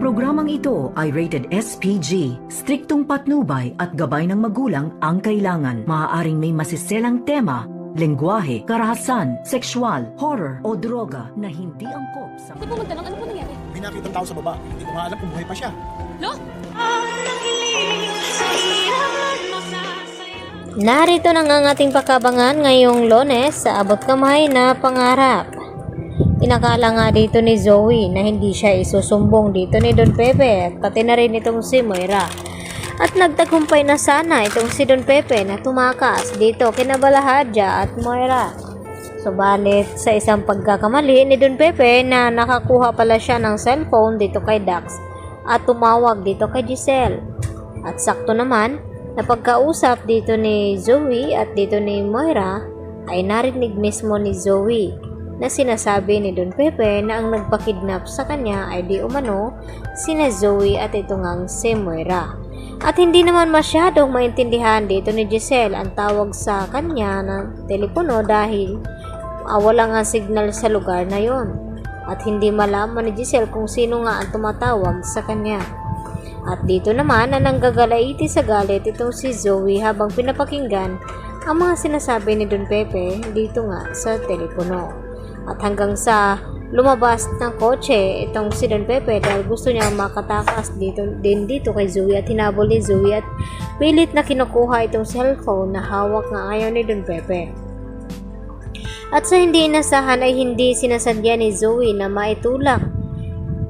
programang ito ay rated SPG. Striktong patnubay at gabay ng magulang ang kailangan. Maaaring may masiselang tema, lengguwahe, karahasan, sexual, horror o droga na hindi angkop sa... Hindi pumunta lang, ano po nangyari? May nakita tao sa baba. Hindi ko nga alam kung buhay pa siya. Lo? Narito na nga ang ating pakabangan ngayong Lunes sa abot kamay na pangarap. Inakala nga dito ni Zoe na hindi siya isusumbong dito ni Don Pepe at pati na rin itong si Moira. At nagtagumpay na sana itong si Don Pepe na tumakas dito kina Balahadja at Moira. Subalit sa isang pagkakamali ni Don Pepe na nakakuha pala siya ng cellphone dito kay Dax at tumawag dito kay Giselle. At sakto naman na pagkausap dito ni Zoe at dito ni Moira ay narinig mismo ni Zoe na sinasabi ni Don Pepe na ang nagpakidnap sa kanya ay di umano sina Zoe at ito ngang si Moira. At hindi naman masyadong maintindihan dito ni Giselle ang tawag sa kanya ng telepono dahil wala nga signal sa lugar na yon. At hindi malaman ni Giselle kung sino nga ang tumatawag sa kanya. At dito naman na nanggagalaiti sa galit itong si Zoe habang pinapakinggan ang mga sinasabi ni Don Pepe dito nga sa telepono. At hanggang sa lumabas ng kotse itong si Don Pepe dahil gusto niya makatakas dito kay Zoe at hinabol ni Zoe at pilit na kinukuha itong cellphone na hawak nga ngayon ni Don Pepe. At sa hindi inasahan ay hindi sinasadya ni Zoe na maitulak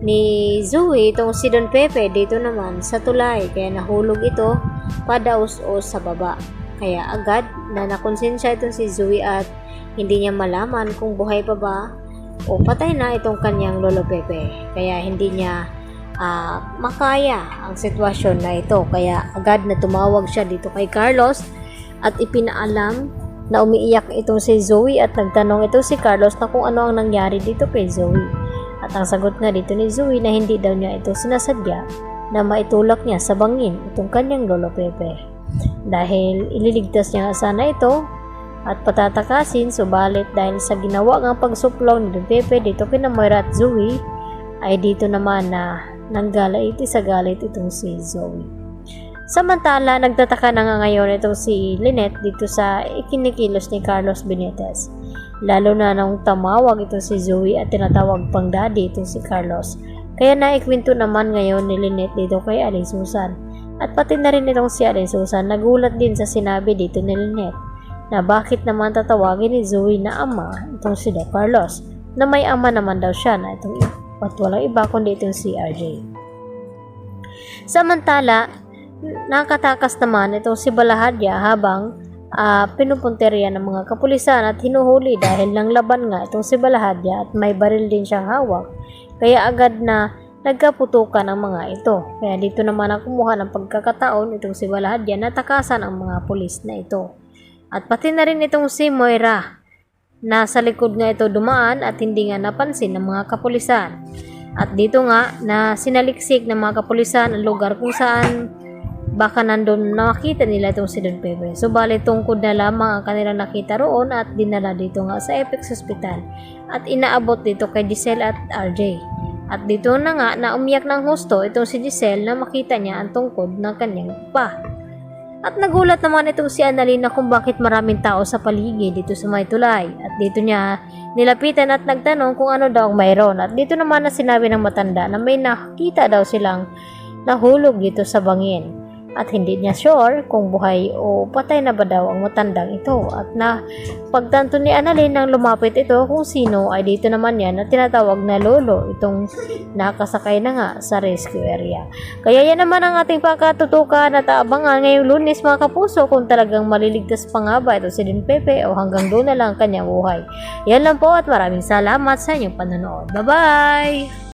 ni Zoe itong si Don Pepe dito naman sa tulay kaya nahulog ito padaos-os sa baba. Kaya agad na nakonsensya itong si Zoe at hindi niya malaman kung buhay pa ba o patay na itong kanyang Lolo Pepe. Kaya hindi niya makaya ang sitwasyon na ito. Kaya agad na tumawag siya dito kay Carlos at ipinaalam na umiiyak itong si Zoe at nagtanong ito si Carlos na kung ano ang nangyari dito kay Zoe. At ang sagot nga dito ni Zoe na hindi daw niya ito sinasadya na maitulak niya sa bangin itong kanyang Lolo Pepe. Dahil ililigtas niya sana ito at patatakasin, subalit dahil sa ginawa ng pagsuplaw ni Don Pepe dito kina Moira at Zoe ay dito naman na nanggalaiti sa galit itong si Zoe. Samantala nagtataka na nga ngayon itong si Lynette dito sa ikinikilos ni Carlos Benitez, lalo na nung tamawag itong si Zoe at tinatawag pang daddy itong si Carlos. Kaya naikwento naman ngayon ni Lynette dito kay Aling Susan at pati na rin itong si Aling Susan nagulat din sa sinabi dito ni Lynette na bakit naman tatawagin ni Zoe na ama itong si Don Carlos na may ama naman daw siya na itong at walang iba kundi itong si RJ. Samantala nakatakas naman itong si Balahadja habang pinupunteriya ng mga kapulisan at hinuhuli dahil lang laban nga itong si Balahadja at may baril din siyang hawak kaya agad na nagkaputukan ang mga ito. Kaya dito naman ang kumuha ng pagkakataon itong si Balahadja na takasan ang mga pulis na ito. At pati na rin itong si Moira na sa likod nga ito dumaan at hindi nga napansin ng mga kapulisan. At dito nga na sinaliksik ng mga kapulisan ang lugar kung saan baka nandun nakita nila itong si Don Pepe. Subalit tungkod na lamang ang kanilang nakita roon at dinala dito nga sa Apex Hospital at inaabot dito kay Giselle at RJ. At dito na nga na umiyak ng husto itong si Giselle na makita niya ang tungkod ng kanyang pa. At nagulat naman itong si Annalyn na kung bakit maraming tao sa paligid dito sa may tulay. At dito niya nilapitan at nagtanong kung ano daw ang mayroon. At dito naman na sinabi ng matanda na may nakita daw silang nahulog dito sa bangin. At hindi niya sure kung buhay o patay na ba daw ang matandang ito. At na pagtanto ni Annalyn nang lumapit ito kung sino ay dito naman yan na tinatawag na lolo itong nakasakay na nga sa rescue area. Kaya yan naman ang ating pagkatutukan at aabangan ngayong Lunes mga kapuso kung talagang maliligtas pa nga ba ito si Don Pepe o hanggang doon na lang ang kanyang buhay. Yan lang po at maraming salamat sa inyong panonood. Bye-bye!